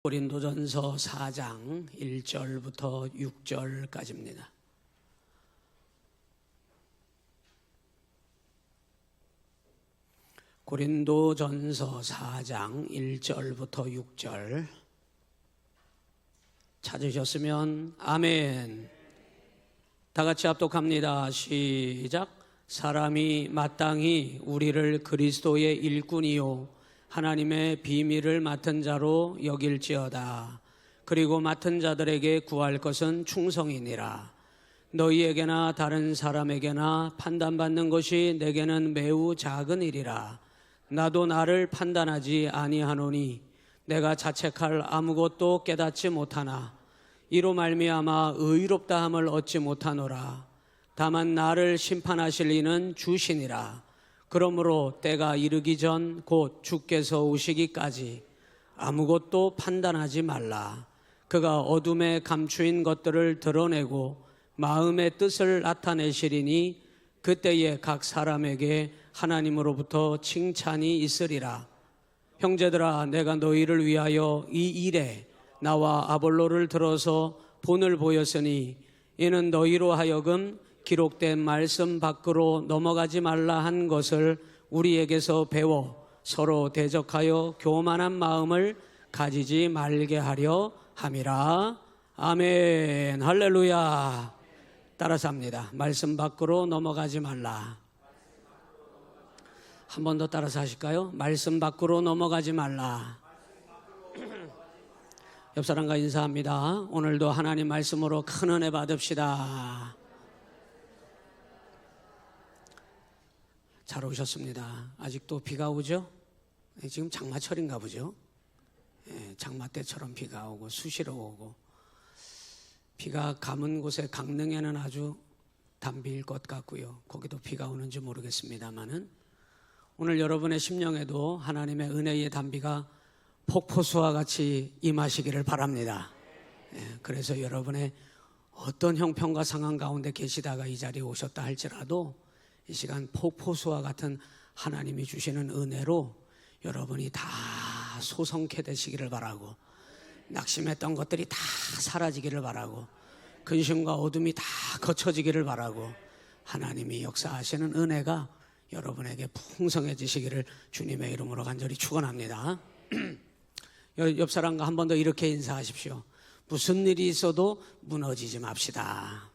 고린도전서 4장 1절부터 6절까지입니다. 고린도전서 4장 1절부터 6절 찾으셨으면 아멘. 다 같이 합독합니다. 시작. 사람이 마땅히 우리를 그리스도의 일꾼이요 하나님의 비밀을 맡은 자로 여길지어다. 그리고 맡은 자들에게 구할 것은 충성이니라. 너희에게나 다른 사람에게나 판단받는 것이 내게는 매우 작은 일이라. 나도 나를 판단하지 아니하노니 내가 자책할 아무것도 깨닫지 못하나 이로 말미암아 의롭다함을 얻지 못하노라. 다만 나를 심판하실 이는 주시니라. 그러므로 때가 이르기 전 곧 주께서 오시기까지 아무것도 판단하지 말라. 그가 어둠에 감추인 것들을 드러내고 마음의 뜻을 나타내시리니 그때에 각 사람에게 하나님으로부터 칭찬이 있으리라. 형제들아, 내가 너희를 위하여 이 일에 나와 아볼로를 들어서 본을 보였으니 이는 너희로 하여금 기록된 말씀 밖으로 넘어가지 말라 한 것을 우리에게서 배워 서로 대적하여 교만한 마음을 가지지 말게 하려 함이라. 아멘. 할렐루야. 따라서 합니다. 말씀 밖으로 넘어가지 말라. 한 번 더 따라서 하실까요? 말씀 밖으로 넘어가지 말라. 옆 사람과 인사합니다. 오늘도 하나님 말씀으로 큰 은혜 받읍시다. 잘 오셨습니다. 아직도 비가 오죠? 지금 장마철인가 보죠? 장마 때처럼 비가 오고 수시로 오고, 비가 감은 곳에 강릉에는 아주 담비일 것 같고요. 거기도 비가 오는지 모르겠습니다만은 오늘 여러분의 심령에도 하나님의 은혜의 담비가 폭포수와 같이 임하시기를 바랍니다. 그래서 여러분의 어떤 형편과 상황 가운데 계시다가 이 자리에 오셨다 할지라도 이 시간 폭포수와 같은 하나님이 주시는 은혜로 여러분이 다 소성케 되시기를 바라고, 낙심했던 것들이 다 사라지기를 바라고, 근심과 어둠이 다 거쳐지기를 바라고, 하나님이 역사하시는 은혜가 여러분에게 풍성해지시기를 주님의 이름으로 간절히 축원합니다. 옆 사람과 한 번 더 이렇게 인사하십시오. 무슨 일이 있어도 무너지지 맙시다.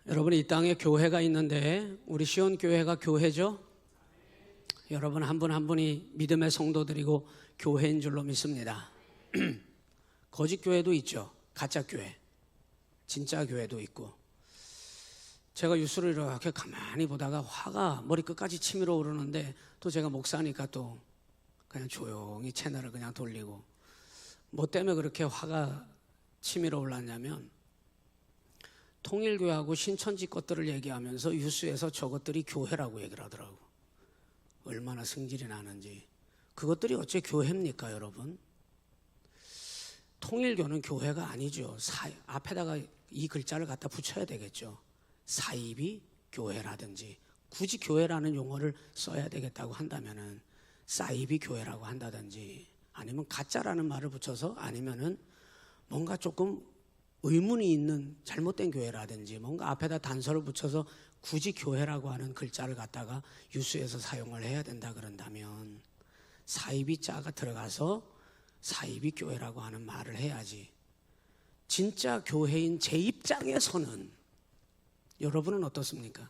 여러분, 이 땅에 교회가 있는데 우리 시온교회가 교회죠? 여러분 한 분 한 분이 믿음의 성도들이고 교회인 줄로 믿습니다. 거짓 교회도 있죠. 가짜 교회, 진짜 교회도 있고. 제가 뉴스를 이렇게 가만히 보다가 화가 머리끝까지 치밀어 오르는데, 또 제가 목사니까 또 그냥 조용히 채널을 그냥 돌리고, 뭐 때문에 그렇게 화가 치밀어 올랐냐면, 통일교회하고 신천지 것들을 얘기하면서 뉴스에서 저것들이 교회라고 얘기를 하더라고. 얼마나 성질이 나는지. 그것들이 어째 교회입니까, 여러분? 통일교는 교회가 아니죠. 앞에다가 이 글자를 갖다 붙여야 되겠죠. 사이비 교회라든지, 굳이 교회라는 용어를 써야 되겠다고 한다면은 사이비 교회라고 한다든지, 아니면 가짜라는 말을 붙여서, 아니면은 뭔가 조금 의문이 있는 잘못된 교회라든지, 뭔가 앞에다 단서를 붙여서 굳이 교회라고 하는 글자를 갖다가 유수에서 사용을 해야 된다 그런다면 사이비 자가 들어가서 사이비 교회라고 하는 말을 해야지. 진짜 교회인 제 입장에서는, 여러분은 어떻습니까?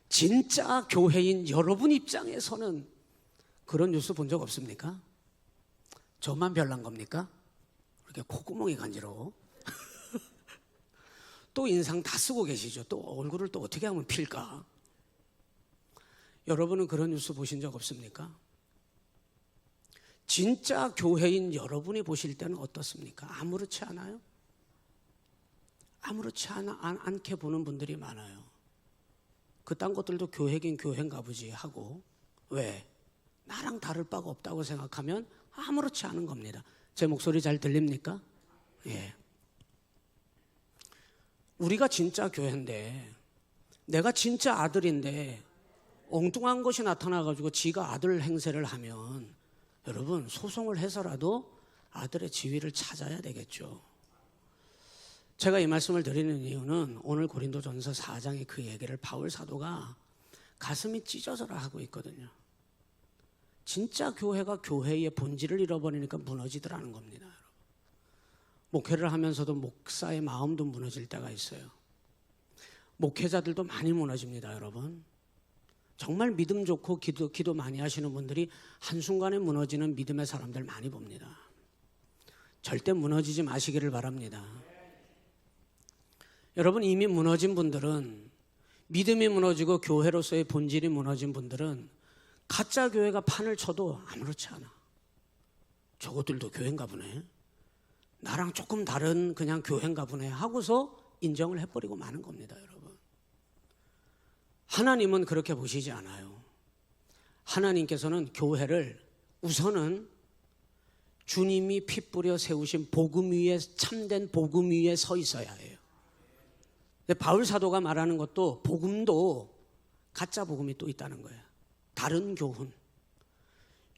진짜 교회인 여러분 입장에서는 그런 뉴스 본 적 없습니까? 저만 별난 겁니까? 이렇게 콧구멍이 간지러워. 또 인상 다 쓰고 계시죠. 또 얼굴을 또 어떻게 하면 필까? 여러분은 그런 뉴스 보신 적 없습니까? 진짜 교회인 여러분이 보실 때는 어떻습니까? 아무렇지 않아요? 아무렇지 않게 보는 분들이 많아요. 그딴 것들도 교회긴 교회인가 보지 하고, 왜? 나랑 다를 바가 없다고 생각하면 아무렇지 않은 겁니다. 제 목소리 잘 들립니까? 예. 우리가 진짜 교회인데, 내가 진짜 아들인데 엉뚱한 것이 나타나가지고 지가 아들 행세를 하면 여러분 소송을 해서라도 아들의 지위를 찾아야 되겠죠. 제가 이 말씀을 드리는 이유는 오늘 고린도전서 4장의 그 얘기를 바울 사도가 가슴이 찢어져라 하고 있거든요. 진짜 교회가 교회의 본질을 잃어버리니까 무너지더라는 겁니다. 여러분. 목회를 하면서도 목사의 마음도 무너질 때가 있어요. 목회자들도 많이 무너집니다. 여러분. 정말 믿음 좋고 기도 많이 하시는 분들이 한순간에 무너지는 믿음의 사람들 많이 봅니다. 절대 무너지지 마시기를 바랍니다. 여러분, 이미 무너진 분들은, 믿음이 무너지고 교회로서의 본질이 무너진 분들은 가짜 교회가 판을 쳐도 아무렇지 않아. 저것들도 교회인가 보네, 나랑 조금 다른 그냥 교회인가 보네 하고서 인정을 해버리고 마는 겁니다. 여러분, 하나님은 그렇게 보시지 않아요. 하나님께서는 교회를 우선은 주님이 피 뿌려 세우신 복음 위에, 참된 복음 위에 서 있어야 해요. 근데 바울 사도가 말하는 것도 복음도 가짜 복음이 또 있다는 거예요. 다른 교훈.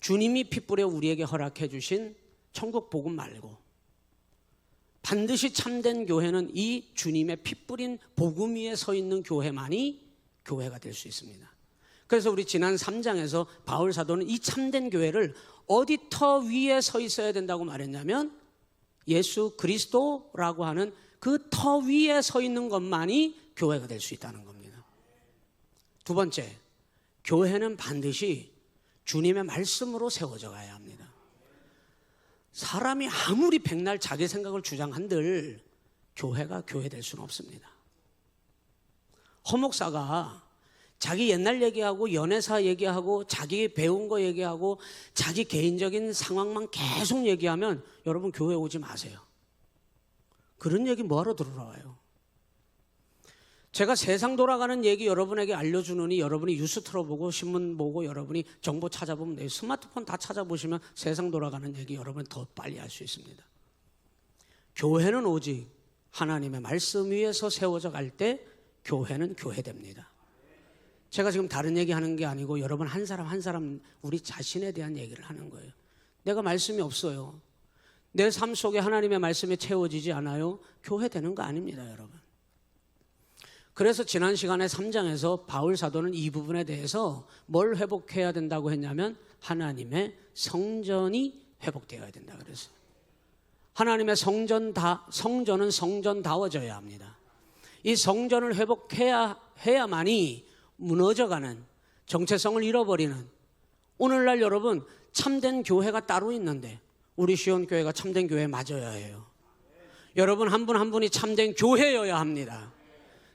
주님이 피 뿌려 우리에게 허락해 주신 천국 복음 말고 반드시 참된 교회는 이 주님의 피 뿌린 복음 위에 서 있는 교회만이 교회가 될 수 있습니다. 그래서 우리 지난 3장에서 바울 사도는 이 참된 교회를 어디 터 위에 서 있어야 된다고 말했냐면 예수 그리스도라고 하는 그 터 위에 서 있는 것만이 교회가 될 수 있다는 겁니다. 두 번째, 교회는 반드시 주님의 말씀으로 세워져 가야 합니다. 사람이 아무리 백날 자기 생각을 주장한들 교회가 교회 될 수는 없습니다. 허목사가 자기 옛날 얘기하고 연애사 얘기하고 자기 배운 거 얘기하고 자기 개인적인 상황만 계속 얘기하면 여러분 교회 오지 마세요. 그런 얘기 뭐하러 들으러 와요? 제가 세상 돌아가는 얘기 여러분에게 알려주느니 여러분이 뉴스 틀어보고 신문 보고 여러분이 정보 찾아보면 돼요. 스마트폰 다 찾아보시면 세상 돌아가는 얘기 여러분 더 빨리 알 수 있습니다. 교회는 오직 하나님의 말씀 위에서 세워져 갈 때 교회는 교회됩니다. 제가 지금 다른 얘기하는 게 아니고 여러분 한 사람 한 사람 우리 자신에 대한 얘기를 하는 거예요. 내가 말씀이 없어요. 내 삶 속에 하나님의 말씀이 채워지지 않아요. 교회 되는 거 아닙니다, 여러분. 그래서 지난 시간에 3장에서 바울 사도는 이 부분에 대해서 뭘 회복해야 된다고 했냐면 하나님의 성전이 회복되어야 된다 그랬어요. 하나님의 성전은 성전다워져야 합니다. 이 성전을 회복해야만이 무너져가는, 정체성을 잃어버리는, 오늘날 여러분 참된 교회가 따로 있는데 우리 시온교회가 참된 교회 맞아야 해요. 여러분 한 분 한 분이 참된 교회여야 합니다.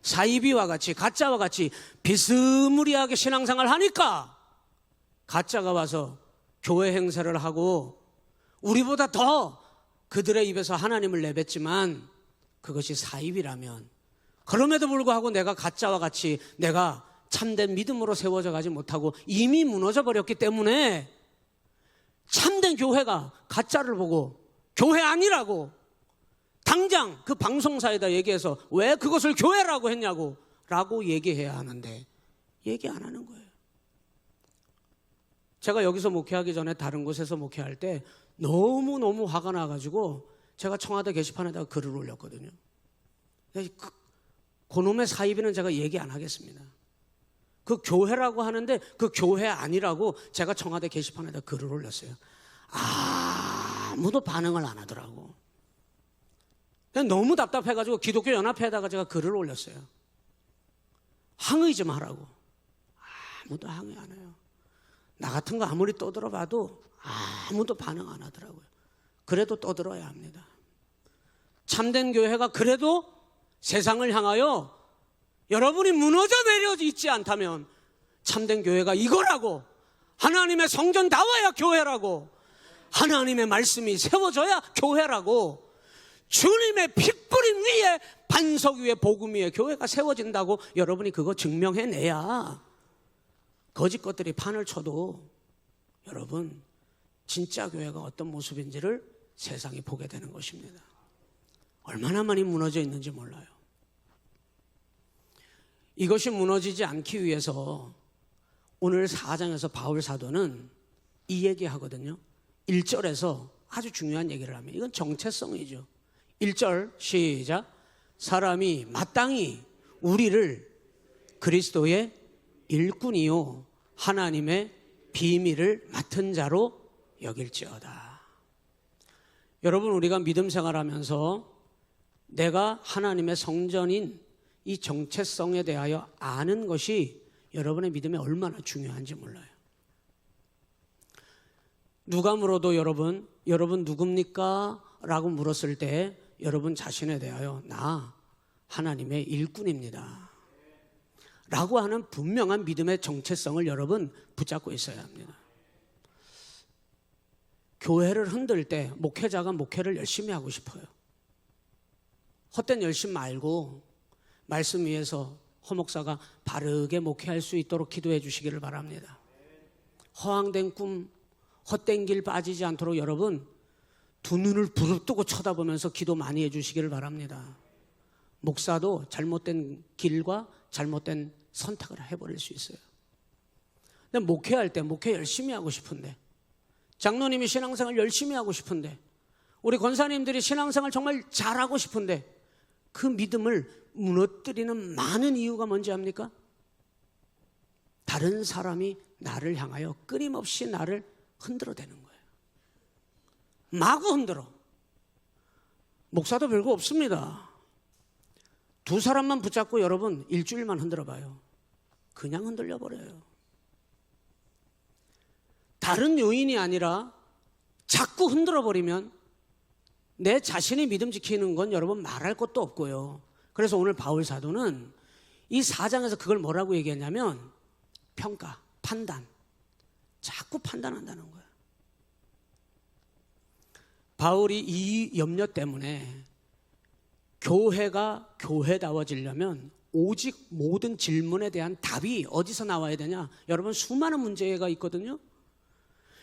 사이비와 같이 가짜와 같이 비스무리하게 신앙생활을 하니까 가짜가 와서 교회 행세를 하고 우리보다 더 그들의 입에서 하나님을 내뱉지만 그것이 사이비라면, 그럼에도 불구하고 내가 가짜와 같이 내가 참된 믿음으로 세워져 가지 못하고 이미 무너져 버렸기 때문에 참된 교회가 가짜를 보고 교회 아니라고 당장 그 방송사에다 얘기해서 왜 그것을 교회라고 했냐고 라고 얘기해야 하는데 얘기 안 하는 거예요. 제가 여기서 목회하기 전에 다른 곳에서 목회할 때 너무너무 화가 나가지고 제가 청와대 게시판에다가 글을 올렸거든요. 그놈의 사이비는 제가 얘기 안 하겠습니다. 그 교회라고 하는데 그 교회 아니라고 제가 청와대 게시판에다 글을 올렸어요. 아무도 반응을 안 하더라고. 너무 답답해가지고 기독교 연합회에다가 제가 글을 올렸어요. 항의 좀 하라고. 아무도 항의 안 해요. 나 같은 거 아무리 떠들어봐도 아무도 반응 안 하더라고요. 그래도 떠들어야 합니다. 참된 교회가 그래도 세상을 향하여 여러분이 무너져 내려 있지 않다면 참된 교회가 이거라고, 하나님의 성전다워야 교회라고, 하나님의 말씀이 세워져야 교회라고, 주님의 핏뿌림 위에 반석 위에 복음 위에 교회가 세워진다고 여러분이 그거 증명해내야 거짓 것들이 판을 쳐도 여러분 진짜 교회가 어떤 모습인지를 세상이 보게 되는 것입니다. 얼마나 많이 무너져 있는지 몰라요. 이것이 무너지지 않기 위해서 오늘 4장에서 바울 사도는 이 얘기 하거든요. 1절에서 아주 중요한 얘기를 합니다. 이건 정체성이죠. 1절 시작. 사람이 마땅히 우리를 그리스도의 일꾼이요 하나님의 비밀을 맡은 자로 여길지어다. 여러분, 우리가 믿음 생활하면서 내가 하나님의 성전인 이 정체성에 대하여 아는 것이 여러분의 믿음에 얼마나 중요한지 몰라요. 누가 물어도 여러분 누굽니까? 라고 물었을 때 여러분 자신에 대하여 나 하나님의 일꾼입니다 라고 하는 분명한 믿음의 정체성을 여러분 붙잡고 있어야 합니다. 교회를 흔들 때 목회자가 목회를 열심히 하고 싶어요. 헛된 열심 말고 말씀 위에서 허목사가 바르게 목회할 수 있도록 기도해 주시기를 바랍니다. 허황된 꿈, 헛된 길 빠지지 않도록 여러분 두 눈을 부릅뜨고 쳐다보면서 기도 많이 해 주시기를 바랍니다. 목사도 잘못된 길과 잘못된 선택을 해버릴 수 있어요. 근데 목회할 때 목회 열심히 하고 싶은데, 장로님이 신앙생활 열심히 하고 싶은데, 우리 권사님들이 신앙생활 정말 잘하고 싶은데 그 믿음을 무너뜨리는 많은 이유가 뭔지 압니까? 다른 사람이 나를 향하여 끊임없이 나를 흔들어대는 거예요. 마구 흔들어. 목사도 별거 없습니다. 두 사람만 붙잡고 여러분 일주일만 흔들어 봐요. 그냥 흔들려 버려요. 다른 요인이 아니라 자꾸 흔들어 버리면 내 자신이 믿음 지키는 건 여러분 말할 것도 없고요. 그래서 오늘 바울 사도는 이 4장에서 그걸 뭐라고 얘기했냐면 평가, 판단. 자꾸 판단한다는 거예요. 바울이 이 염려 때문에 교회가 교회다워지려면 오직 모든 질문에 대한 답이 어디서 나와야 되냐? 여러분, 수많은 문제가 있거든요.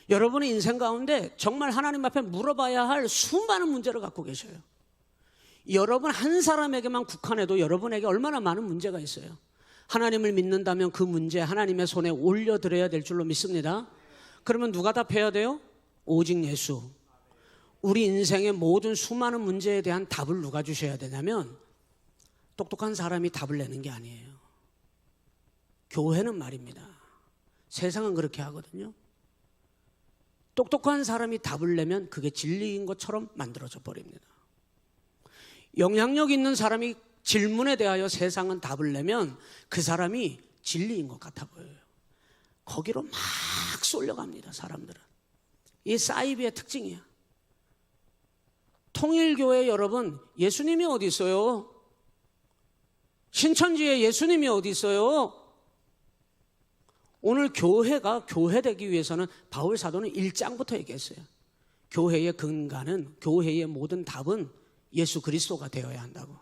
여러분의 인생 가운데 정말 하나님 앞에 물어봐야 할 수많은 문제를 갖고 계셔요. 여러분 한 사람에게만 국한해도 여러분에게 얼마나 많은 문제가 있어요. 하나님을 믿는다면 그 문제 하나님의 손에 올려드려야 될 줄로 믿습니다. 그러면 누가 답해야 돼요? 오직 예수. 우리 인생의 모든 수많은 문제에 대한 답을 누가 주셔야 되냐면 똑똑한 사람이 답을 내는 게 아니에요. 교회는 말입니다. 세상은 그렇게 하거든요. 똑똑한 사람이 답을 내면 그게 진리인 것처럼 만들어져 버립니다. 영향력 있는 사람이 질문에 대하여 세상은 답을 내면 그 사람이 진리인 것 같아 보여요. 거기로 막 쏠려갑니다, 사람들은. 이 사이비의 특징이야. 통일교회 여러분, 예수님이 어디 있어요? 신천지에 예수님이 어디 있어요? 오늘 교회가 교회되기 위해서는 바울 사도는 1장부터 얘기했어요. 교회의 근간은, 교회의 모든 답은 예수 그리스도가 되어야 한다고.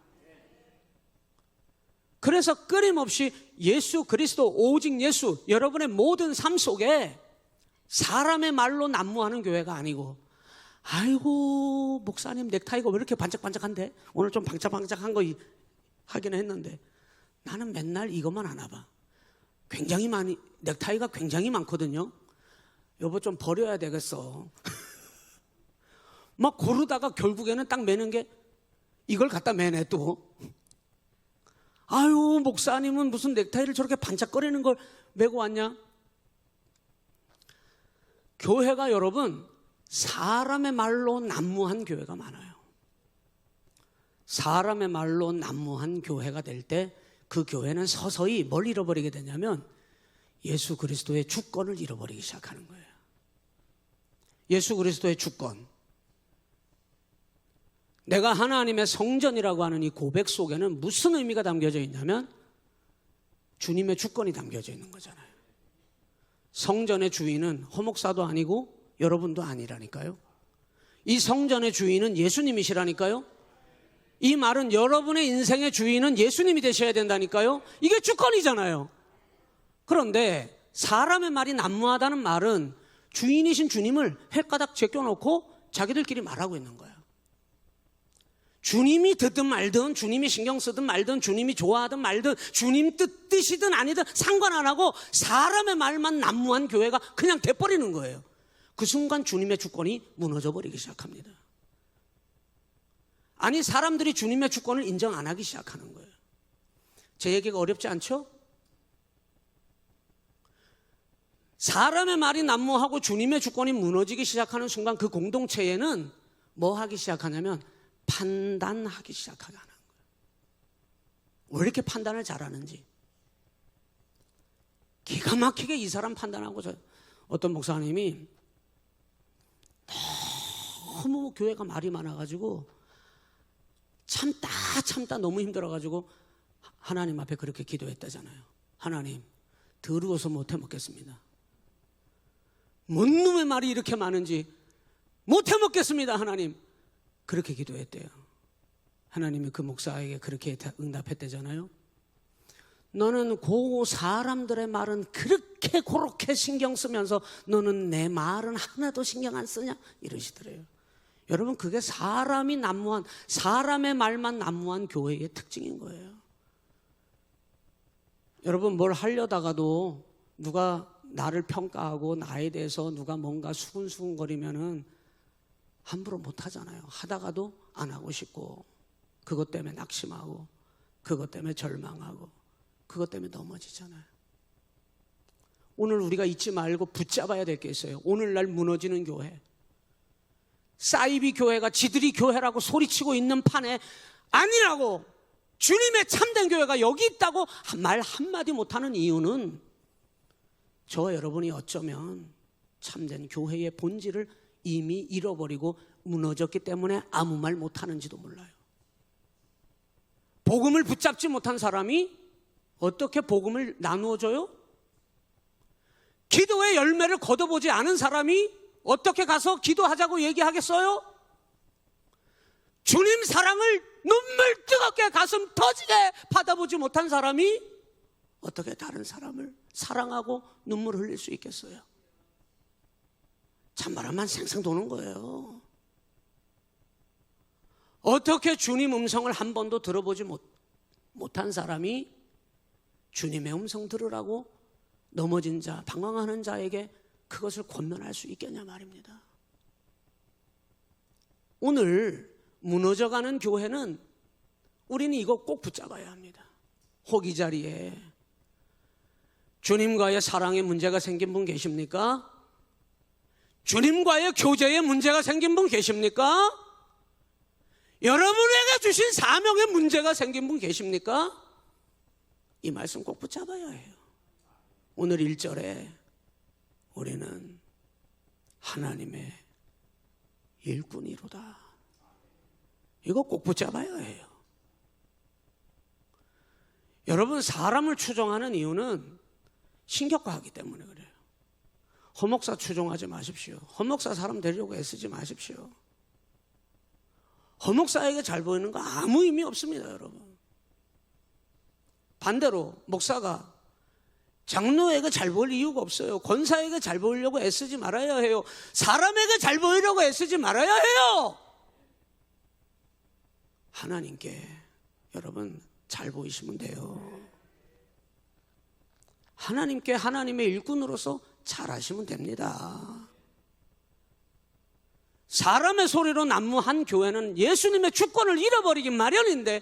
그래서 끊임없이 예수 그리스도, 오직 예수, 여러분의 모든 삶 속에 사람의 말로 난무하는 교회가 아니고, 아이고 목사님 넥타이가 왜 이렇게 반짝반짝한데? 오늘 좀 반짝반짝한 거 하기는 했는데 나는 맨날 이것만 하나 봐. 굉장히 많이, 넥타이가 굉장히 많거든요. 여보 좀 버려야 되겠어. 막 고르다가 결국에는 딱 매는 게 이걸 갖다 매네 또. 아유 목사님은 무슨 넥타이를 저렇게 반짝거리는 걸 메고 왔냐? 교회가 여러분 사람의 말로 난무한 교회가 많아요. 사람의 말로 난무한 교회가 될 때 그 교회는 서서히 뭘 잃어버리게 되냐면 예수 그리스도의 주권을 잃어버리기 시작하는 거예요. 예수 그리스도의 주권. 내가 하나님의 성전이라고 하는 이 고백 속에는 무슨 의미가 담겨져 있냐면 주님의 주권이 담겨져 있는 거잖아요. 성전의 주인은 허목사도 아니고 여러분도 아니라니까요. 이 성전의 주인은 예수님이시라니까요. 이 말은 여러분의 인생의 주인은 예수님이 되셔야 된다니까요. 이게 주권이잖아요. 그런데 사람의 말이 난무하다는 말은 주인이신 주님을 헷가닥 제껴놓고 자기들끼리 말하고 있는 거예요. 주님이 듣든 말든, 주님이 신경 쓰든 말든, 주님이 좋아하든 말든, 주님 뜻이든 아니든 상관 안 하고 사람의 말만 난무한 교회가 그냥 돼버리는 거예요. 그 순간 주님의 주권이 무너져 버리기 시작합니다. 아니, 사람들이 주님의 주권을 인정 안 하기 시작하는 거예요. 제 얘기가 어렵지 않죠? 사람의 말이 난무하고 주님의 주권이 무너지기 시작하는 순간 그 공동체에는 뭐 하기 시작하냐면 판단하기 시작하게 하는 거예요. 왜 이렇게 판단을 잘하는지. 기가 막히게 이 사람 판단하고, 어떤 목사님이 너무 교회가 말이 많아가지고 참다 너무 힘들어가지고 하나님 앞에 그렇게 기도했다잖아요. 하나님, 더러워서 못해 먹겠습니다. 뭔 놈의 말이 이렇게 많은지 못해 먹겠습니다, 하나님. 그렇게 기도했대요. 하나님이 그 목사에게 그렇게 응답했대잖아요. 너는 그 사람들의 말은 그렇게 신경 쓰면서 너는 내 말은 하나도 신경 안 쓰냐? 이러시더래요. 여러분, 그게 사람이 난무한, 사람의 말만 난무한 교회의 특징인 거예요. 여러분, 뭘 하려다가도 누가 나를 평가하고 나에 대해서 누가 뭔가 수근수근거리면은 함부로 못 하잖아요. 하다가도 안 하고 싶고, 그것 때문에 낙심하고, 그것 때문에 절망하고, 그것 때문에 넘어지잖아요. 오늘 우리가 잊지 말고 붙잡아야 될 게 있어요. 오늘날 무너지는 교회, 사이비 교회가 지들이 교회라고 소리치고 있는 판에 아니라고, 주님의 참된 교회가 여기 있다고 말 한마디 못하는 이유는 저와 여러분이 어쩌면 참된 교회의 본질을 이미 잃어버리고 무너졌기 때문에 아무 말 못하는지도 몰라요. 복음을 붙잡지 못한 사람이 어떻게 복음을 나누어줘요? 기도의 열매를 거둬보지 않은 사람이 어떻게 가서 기도하자고 얘기하겠어요? 주님 사랑을 눈물 뜨겁게 가슴 터지게 받아보지 못한 사람이 어떻게 다른 사람을 사랑하고 눈물 흘릴 수 있겠어요? 찬바람만 생생 도는 거예요. 어떻게 주님 음성을 한 번도 들어보지 못한 사람이 주님의 음성 들으라고 넘어진 자, 방황하는 자에게 그것을 권면할 수 있겠냐 말입니다. 오늘 무너져가는 교회는 우리는 이거 꼭 붙잡아야 합니다. 호기 자리에 주님과의 사랑에 문제가 생긴 분 계십니까? 주님과의 교제에 문제가 생긴 분 계십니까? 여러분에게 주신 사명에 문제가 생긴 분 계십니까? 이 말씀 꼭 붙잡아야 해요. 오늘 1절에 우리는 하나님의 일꾼이로다. 이거 꼭 붙잡아야 해요. 여러분, 사람을 추종하는 이유는 신격화하기 때문에 그래요. 허목사 추종하지 마십시오. 허목사 사람 되려고 애쓰지 마십시오. 허목사에게 잘 보이는 거 아무 의미 없습니다, 여러분. 반대로 목사가 장로에게 잘 보일 이유가 없어요. 권사에게 잘 보이려고 애쓰지 말아야 해요. 사람에게 잘 보이려고 애쓰지 말아야 해요. 하나님께 여러분 잘 보이시면 돼요. 하나님께 하나님의 일꾼으로서 잘하시면 됩니다. 사람의 소리로 난무한 교회는 예수님의 주권을 잃어버리기 마련인데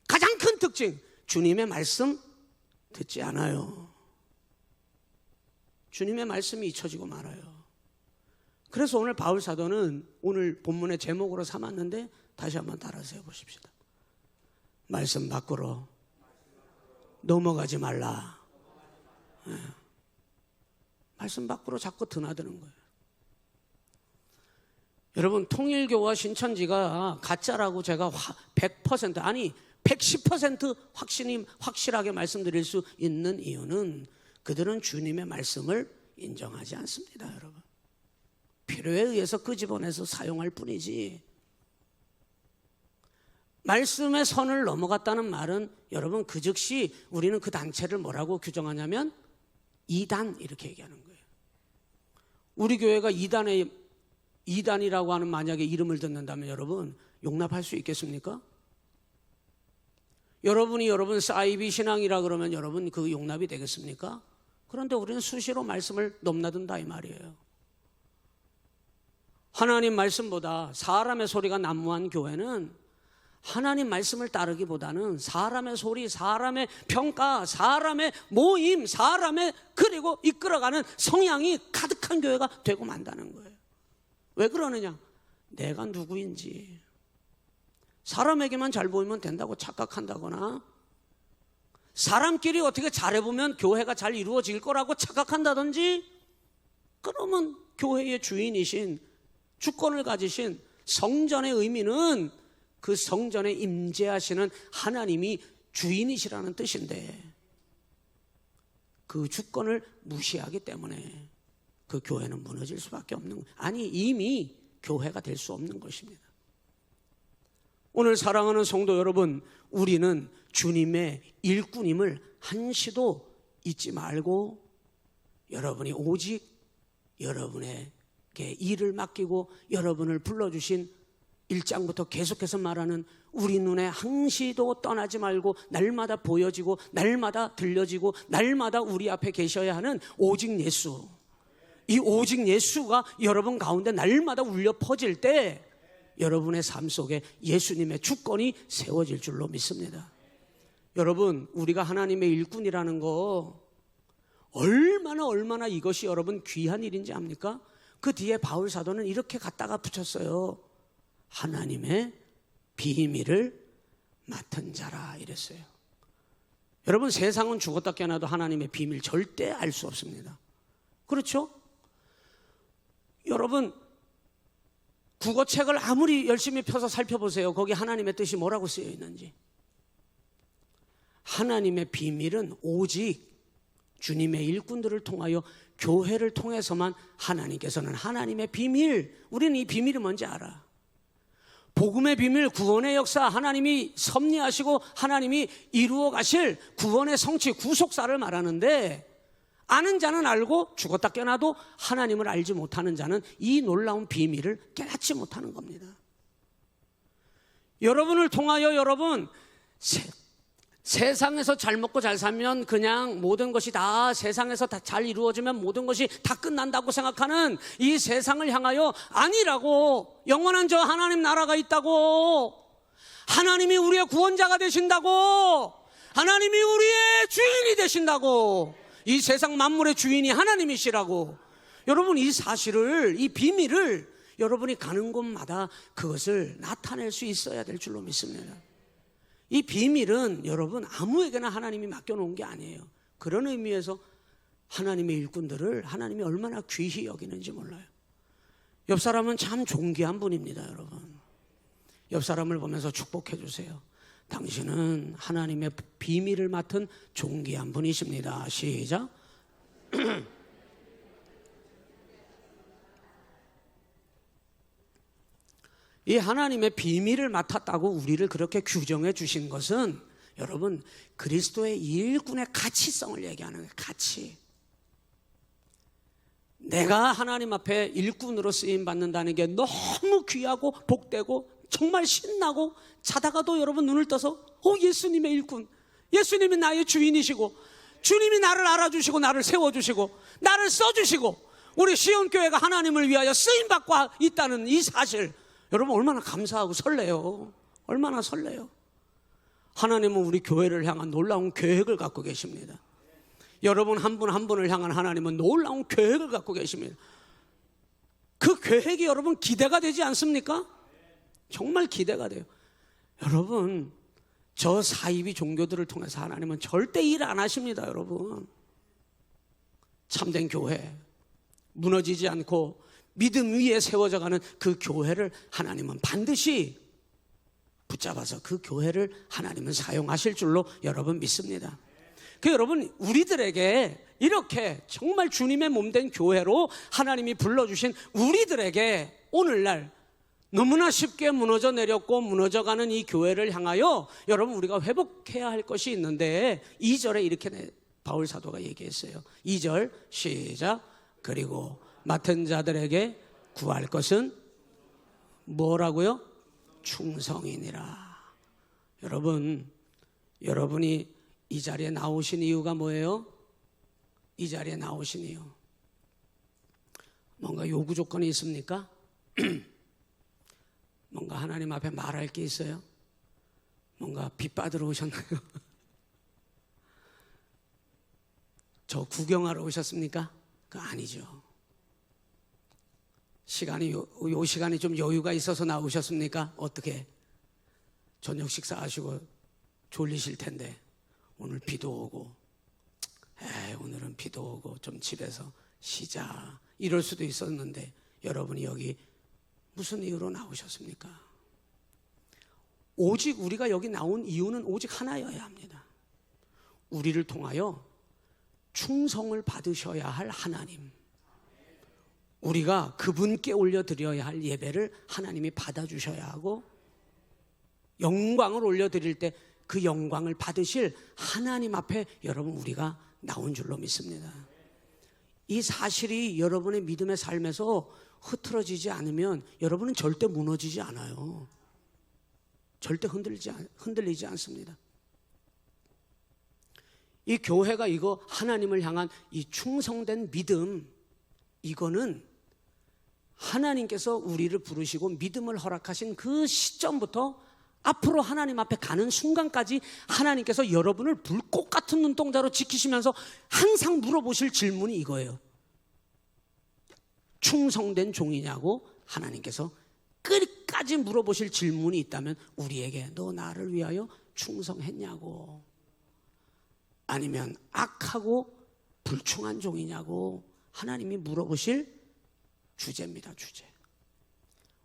가장 큰 특징, 주님의 말씀 듣지 않아요. 주님의 말씀이 잊혀지고 말아요. 그래서 오늘 바울 사도는 오늘 본문의 제목으로 삼았는데 다시 한번 따라서 해보십시다. 말씀 밖으로 넘어가지 말라. 네. 말씀 밖으로 자꾸 드나드는 거예요. 여러분, 통일교와 신천지가 가짜라고 제가 100% 아니 110% 확실하게 말씀드릴 수 있는 이유는 그들은 주님의 말씀을 인정하지 않습니다, 여러분. 필요에 의해서 끄집어내서 사용할 뿐이지. 말씀의 선을 넘어갔다는 말은 여러분 그 즉시 우리는 그 단체를 뭐라고 규정하냐면 이단 이렇게 얘기하는 거예요. 우리 교회가 이단이라고 하는 만약에 이름을 듣는다면 여러분 용납할 수 있겠습니까? 여러분이 여러분 사이비 신앙이라 그러면 여러분 그 용납이 되겠습니까? 그런데 우리는 수시로 말씀을 넘나든다 이 말이에요. 하나님 말씀보다 사람의 소리가 난무한 교회는 하나님 말씀을 따르기보다는 사람의 소리, 사람의 평가, 사람의 모임, 사람의 그리고 이끌어가는 성향이 가득한 교회가 되고 만다는 거예요. 왜 그러느냐? 내가 누구인지, 사람에게만 잘 보이면 된다고 착각한다거나, 사람끼리 어떻게 잘해보면 교회가 잘 이루어질 거라고 착각한다든지, 그러면 교회의 주인이신, 주권을 가지신 성전의 의미는 그 성전에 임재하시는 하나님이 주인이시라는 뜻인데, 그 주권을 무시하기 때문에 그 교회는 무너질 수밖에 없는, 아니 이미 교회가 될 수 없는 것입니다. 오늘 사랑하는 성도 여러분, 우리는 주님의 일꾼임을 한시도 잊지 말고, 여러분이 오직 여러분에게 일을 맡기고 여러분을 불러주신 1장부터 계속해서 말하는 우리 눈에 항시도 떠나지 말고 날마다 보여지고 날마다 들려지고 날마다 우리 앞에 계셔야 하는 오직 예수, 이 오직 예수가 여러분 가운데 날마다 울려 퍼질 때 여러분의 삶 속에 예수님의 주권이 세워질 줄로 믿습니다. 여러분, 우리가 하나님의 일꾼이라는 거 얼마나 이것이 여러분 귀한 일인지 압니까? 그 뒤에 바울 사도는 이렇게 갖다가 붙였어요. 하나님의 비밀을 맡은 자라 이랬어요. 여러분, 세상은 죽었다 깨어나도 하나님의 비밀 절대 알 수 없습니다. 그렇죠? 여러분, 국어책을 아무리 열심히 펴서 살펴보세요. 거기 하나님의 뜻이 뭐라고 쓰여 있는지. 하나님의 비밀은 오직 주님의 일꾼들을 통하여 교회를 통해서만 하나님께서는 하나님의 비밀, 우리는 이 비밀이 뭔지 알아. 복음의 비밀, 구원의 역사, 하나님이 섭리하시고 하나님이 이루어 가실 구원의 성취, 구속사를 말하는데, 아는 자는 알고 죽었다 깨어나도 하나님을 알지 못하는 자는 이 놀라운 비밀을 깨닫지 못하는 겁니다. 여러분을 통하여 여러분 세상에서 잘 먹고 잘 살면 그냥 모든 것이 다 세상에서 다 잘 이루어지면 모든 것이 다 끝난다고 생각하는 이 세상을 향하여 아니라고, 영원한 저 하나님 나라가 있다고, 하나님이 우리의 구원자가 되신다고, 하나님이 우리의 주인이 되신다고, 이 세상 만물의 주인이 하나님이시라고, 여러분 이 사실을, 이 비밀을 여러분이 가는 곳마다 그것을 나타낼 수 있어야 될 줄로 믿습니다. 이 비밀은 여러분 아무에게나 하나님이 맡겨놓은 게 아니에요. 그런 의미에서 하나님의 일꾼들을 하나님이 얼마나 귀히 여기는지 몰라요. 옆 사람은 참 존귀한 분입니다. 여러분, 옆 사람을 보면서 축복해 주세요. 당신은 하나님의 비밀을 맡은 존귀한 분이십니다. 시작. 이 하나님의 비밀을 맡았다고 우리를 그렇게 규정해 주신 것은 여러분 그리스도의 일꾼의 가치성을 얘기하는 거예요. 가치. 내가 하나님 앞에 일꾼으로 쓰임 받는다는 게 너무 귀하고 복되고 정말 신나고, 자다가도 여러분 눈을 떠서 예수님의 일꾼, 예수님이 나의 주인이시고 주님이 나를 알아주시고 나를 세워주시고 나를 써주시고 우리 시온교회가 하나님을 위하여 쓰임받고 있다는 이 사실, 여러분 얼마나 감사하고 설레요. 얼마나 설레요. 하나님은 우리 교회를 향한 놀라운 계획을 갖고 계십니다. 여러분 한 분 한 분을 향한 하나님은 놀라운 계획을 갖고 계십니다. 그 계획이 여러분 기대가 되지 않습니까? 정말 기대가 돼요. 여러분 저 사이비 종교들을 통해서 하나님은 절대 일 안 하십니다. 여러분 참된 교회, 무너지지 않고 믿음 위에 세워져가는 그 교회를 하나님은 반드시 붙잡아서 그 교회를 하나님은 사용하실 줄로 여러분 믿습니다. 그 여러분 우리들에게 이렇게 정말 주님의 몸된 교회로 하나님이 불러주신 우리들에게 오늘날 너무나 쉽게 무너져 내렸고 무너져가는 이 교회를 향하여 여러분 우리가 회복해야 할 것이 있는데, 2절에 이렇게 바울 사도가 얘기했어요. 2절 시작. 그리고 맡은 자들에게 구할 것은 뭐라고요? 충성이니라. 여러분이 이 자리에 나오신 이유가 뭐예요? 이 자리에 나오신 이유. 뭔가 요구 조건이 있습니까? 뭔가 하나님 앞에 말할 게 있어요? 뭔가 빚 받으러 오셨나요? 저 구경하러 오셨습니까? 그거 아니죠. 요 시간이 좀 여유가 있어서 나오셨습니까? 어떻게? 저녁 식사하시고 졸리실 텐데 오늘 비도 오고, 오늘은 비도 오고 좀 집에서 쉬자 이럴 수도 있었는데 여러분이 여기 무슨 이유로 나오셨습니까? 오직 우리가 여기 나온 이유는 오직 하나여야 합니다. 우리를 통하여 충성을 받으셔야 할 하나님, 우리가 그분께 올려드려야 할 예배를 하나님이 받아주셔야 하고, 영광을 올려드릴 때 그 영광을 받으실 하나님 앞에 여러분 우리가 나온 줄로 믿습니다. 이 사실이 여러분의 믿음의 삶에서 흐트러지지 않으면 여러분은 절대 무너지지 않아요. 절대 흔들리지 않습니다. 이 교회가 이거 하나님을 향한 이 충성된 믿음, 이거는 하나님께서 우리를 부르시고 믿음을 허락하신 그 시점부터 앞으로 하나님 앞에 가는 순간까지 하나님께서 여러분을 불꽃 같은 눈동자로 지키시면서 항상 물어보실 질문이 이거예요. 충성된 종이냐고 하나님께서 끝까지 물어보실 질문이 있다면 우리에게 너 나를 위하여 충성했냐고, 아니면 악하고 불충한 종이냐고 하나님이 물어보실 주제입니다. 주제.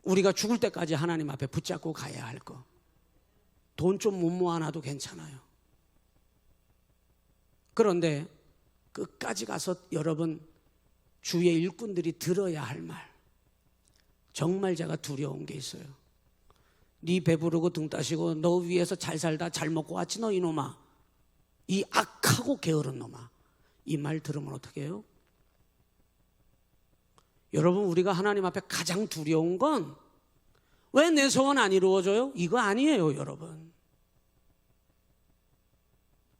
우리가 죽을 때까지 하나님 앞에 붙잡고 가야 할 거. 돈 좀 못 모아놔도 괜찮아요. 그런데 끝까지 가서 여러분 주의 일꾼들이 들어야 할 말, 정말 제가 두려운 게 있어요. 네 배부르고 등 따시고 너 위에서 잘 살다 잘 먹고 왔지 너 이놈아, 이 악하고 게으른 놈아, 이 말 들으면 어떻게 해요? 여러분, 우리가 하나님 앞에 가장 두려운 건 왜 내 소원 안 이루어져요? 이거 아니에요. 여러분,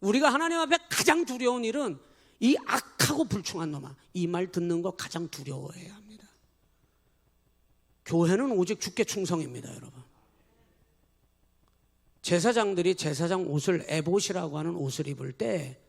우리가 하나님 앞에 가장 두려운 일은 이 악하고 불충한 놈아, 이 말 듣는 거 가장 두려워해야 합니다. 교회는 오직 주께 충성입니다. 여러분, 제사장들이 제사장 옷을 에봇이라고 하는 옷을 입을 때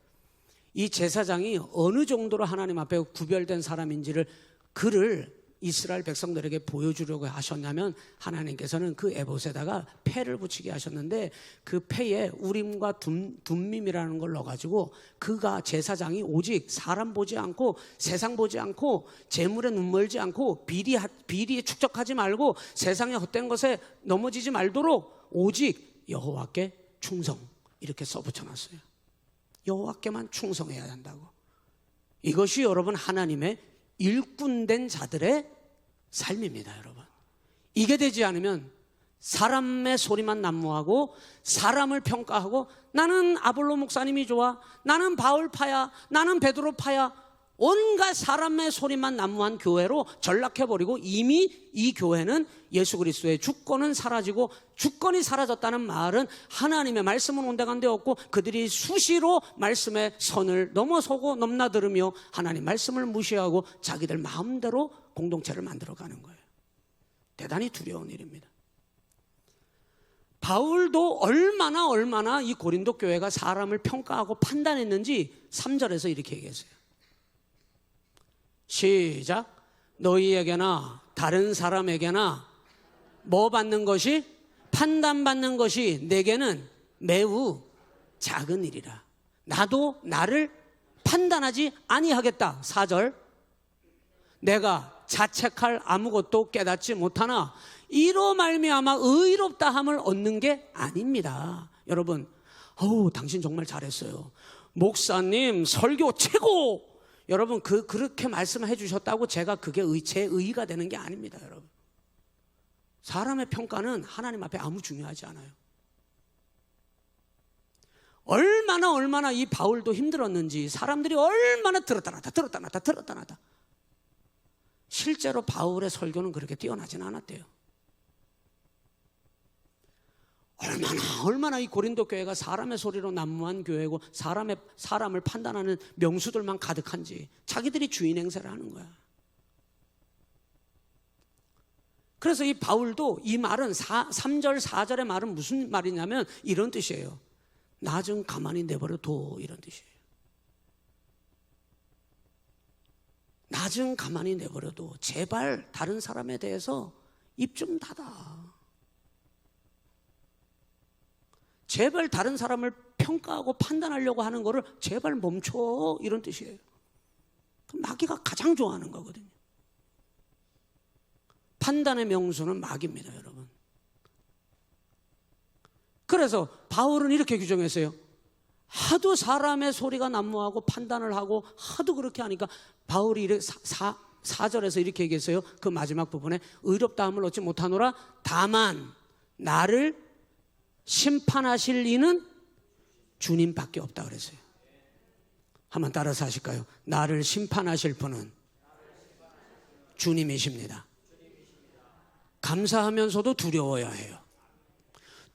이 제사장이 어느 정도로 하나님 앞에 구별된 사람인지를 그를 이스라엘 백성들에게 보여주려고 하셨냐면, 하나님께서는 그 에봇에다가 패를 붙이게 하셨는데 그 패에 우림과 둠밈이라는 걸 넣어가지고 그가 제사장이 오직 사람 보지 않고 세상 보지 않고 재물에 눈 멀지 않고 비리에 축적하지 말고 세상의 헛된 것에 넘어지지 말도록 오직 여호와께 충성, 이렇게 써붙여놨어요. 여호와께만 충성해야 한다고. 이것이 여러분 하나님의 일꾼된 자들의 삶입니다. 여러분, 이게 되지 않으면 사람의 소리만 난무하고 사람을 평가하고 나는 아볼로 목사님이 좋아, 나는 바울파야, 나는 베드로파야, 온갖 사람의 소리만 난무한 교회로 전락해버리고 이미 이 교회는 예수 그리스도의 주권은 사라지고, 주권이 사라졌다는 말은 하나님의 말씀은 온데간데 없고 그들이 수시로 말씀의 선을 넘어서고 넘나들으며 하나님 말씀을 무시하고 자기들 마음대로 공동체를 만들어가는 거예요. 대단히 두려운 일입니다. 바울도 얼마나 이 고린도 교회가 사람을 평가하고 판단했는지 3절에서 이렇게 얘기했어요. 시작. 너희에게나 다른 사람에게나 뭐 받는 것이, 판단받는 것이 내게는 매우 작은 일이라. 나도 나를 판단하지 아니하겠다. 4절. 내가 자책할 아무것도 깨닫지 못하나 이로 말미암아 의롭다 함을 얻는 게 아닙니다. 여러분, 당신 정말 잘했어요, 목사님 설교 최고, 여러분 그렇게 말씀해 주셨다고 제가 그게 제 의의가 되는 게 아닙니다. 여러분, 사람의 평가는 하나님 앞에 아무 중요하지 않아요. 얼마나 이 바울도 힘들었는지, 사람들이 얼마나 들었다 놨다. 실제로 바울의 설교는 그렇게 뛰어나지는 않았대요. 얼마나 이 고린도 교회가 사람의 소리로 난무한 교회고 사람을 판단하는 명수들만 가득한지 자기들이 주인 행세를 하는 거야. 그래서 이 바울도 이 말은 3절 4절의 말은 무슨 말이냐면 이런 뜻이에요. 나 좀 가만히 내버려둬, 이런 뜻이에요. 나 좀 가만히 내버려둬. 제발 다른 사람에 대해서 입 좀 닫아. 제발 다른 사람을 평가하고 판단하려고 하는 거를 제발 멈춰, 이런 뜻이에요. 마귀가 가장 좋아하는 거거든요. 판단의 명수는 마귀입니다, 여러분. 그래서 바울은 이렇게 규정했어요. 하도 사람의 소리가 난무하고 판단을 하고 하도 그렇게 하니까 바울이 4절에서 이렇게 얘기했어요. 그 마지막 부분에 의롭다함을 얻지 못하노라. 다만 나를 심판하실 이는 주님밖에 없다 그랬어요. 한번 따라서 하실까요? 나를 심판하실 분은 주님이십니다. 감사하면서도 두려워야 해요.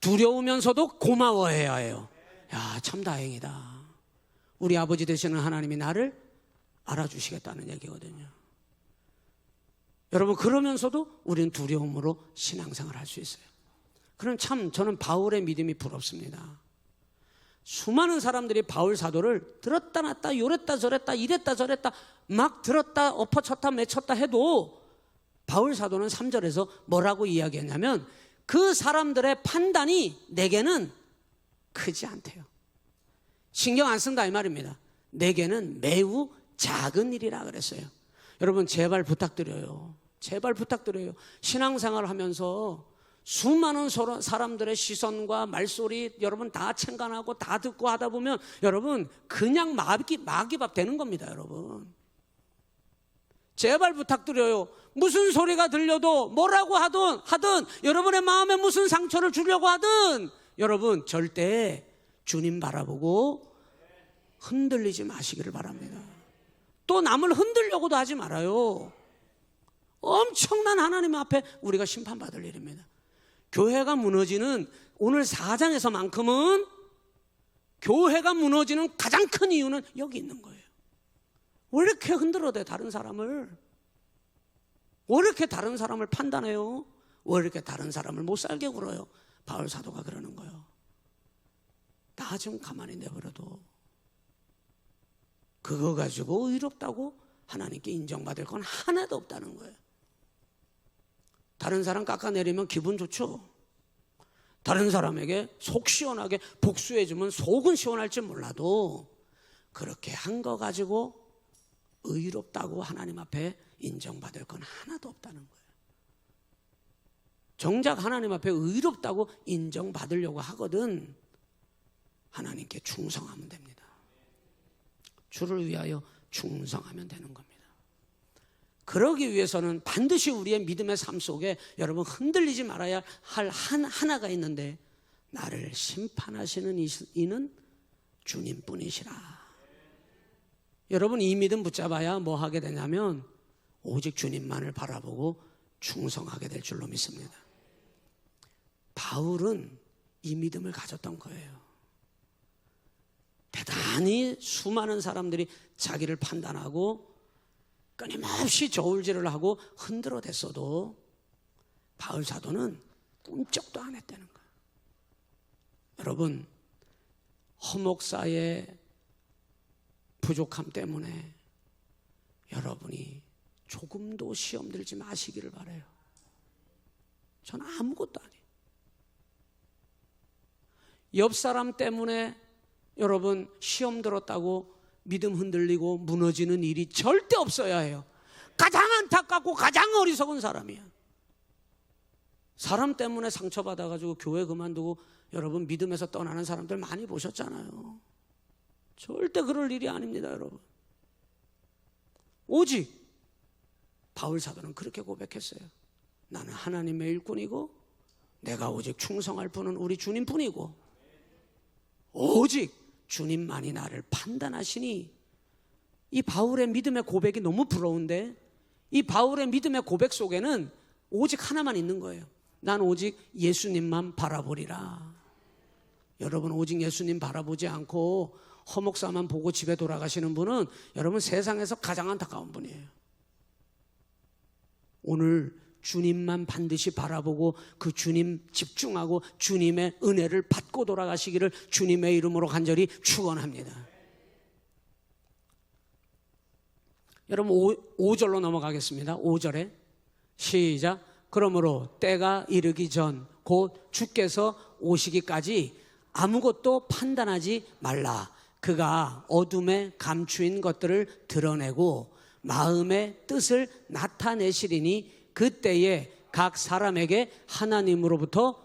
두려우면서도 고마워해야 해요. 야, 참 다행이다. 우리 아버지 되시는 하나님이 나를 알아주시겠다는 얘기거든요. 여러분, 그러면서도 우리는 두려움으로 신앙생활을 할 수 있어요. 그럼 참 저는 바울의 믿음이 부럽습니다. 수많은 사람들이 바울 사도를 들었다 놨다 요랬다 저랬다 이랬다 저랬다 막 들었다 엎어쳤다 매쳤다 해도 바울 사도는 3절에서 뭐라고 이야기했냐면 그 사람들의 판단이 내게는 크지 않대요. 신경 안 쓴다 이 말입니다. 내게는 매우 작은 일이라 그랬어요. 여러분, 제발 부탁드려요. 제발 부탁드려요. 신앙생활을 하면서 수많은 사람들의 시선과 말소리 여러분 다 챙간하고 다 듣고 하다 보면 여러분 그냥 마귀밥 되는 겁니다. 여러분, 제발 부탁드려요. 무슨 소리가 들려도 뭐라고 하든 여러분의 마음에 무슨 상처를 주려고 하든 여러분 절대 주님 바라보고 흔들리지 마시기를 바랍니다. 또 남을 흔들려고도 하지 말아요. 엄청난 하나님 앞에 우리가 심판받을 일입니다. 교회가 무너지는 오늘 4장에서만큼은 교회가 무너지는 가장 큰 이유는 여기 있는 거예요. 왜 이렇게 흔들어대 다른 사람을? 왜 이렇게 다른 사람을 판단해요? 왜 이렇게 다른 사람을 못 살게 굴어요? 바울 사도가 그러는 거예요. 나 좀 가만히 내버려둬. 그거 가지고 의롭다고 하나님께 인정받을 건 하나도 없다는 거예요. 다른 사람 깎아내리면 기분 좋죠. 다른 사람에게 속 시원하게 복수해주면 속은 시원할지 몰라도 그렇게 한 거 가지고 의롭다고 하나님 앞에 인정받을 건 하나도 없다는 거예요. 정작 하나님 앞에 의롭다고 인정받으려고 하거든 하나님께 충성하면 됩니다. 주를 위하여 충성하면 되는 겁니다. 그러기 위해서는 반드시 우리의 믿음의 삶 속에 여러분 흔들리지 말아야 할 하나가 있는데 나를 심판하시는 이는 주님뿐이시라. 여러분, 이 믿음 붙잡아야 뭐 하게 되냐면 오직 주님만을 바라보고 충성하게 될 줄로 믿습니다. 바울은 이 믿음을 가졌던 거예요. 대단히 수많은 사람들이 자기를 판단하고 끊임없이 저울질을 하고 흔들어댔어도 바울 사도는 꿈쩍도 안 했다는 거예요. 여러분, 허목사의 부족함 때문에 여러분이 조금도 시험 들지 마시기를 바라요. 전 아무것도 아니에요. 옆 사람 때문에 여러분 시험 들었다고 믿음 흔들리고 무너지는 일이 절대 없어야 해요. 가장 안타깝고 가장 어리석은 사람이야. 사람 때문에 상처받아가지고 교회 그만두고 여러분 믿음에서 떠나는 사람들 많이 보셨잖아요. 절대 그럴 일이 아닙니다, 여러분. 오직 바울 사도는 그렇게 고백했어요. 나는 하나님의 일꾼이고 내가 오직 충성할 분은 우리 주님뿐이고 오직 주님만이 나를 판단하시니. 이 바울의 믿음의 고백이 너무 부러운데 이 바울의 믿음의 고백 속에는 오직 하나만 있는 거예요. 난 오직 예수님만 바라보리라. 여러분 오직 예수님 바라보지 않고 허목사만 보고 집에 돌아가시는 분은 여러분 세상에서 가장 안타까운 분이에요. 오늘 주님만 반드시 바라보고 그 주님 집중하고 주님의 은혜를 받고 돌아가시기를 주님의 이름으로 간절히 축원합니다. 여러분 5절로 넘어가겠습니다. 5절에 시작. 그러므로 때가 이르기 전 곧 주께서 오시기까지 아무것도 판단하지 말라. 그가 어둠에 감추인 것들을 드러내고 마음의 뜻을 나타내시리니 그때에 각 사람에게 하나님으로부터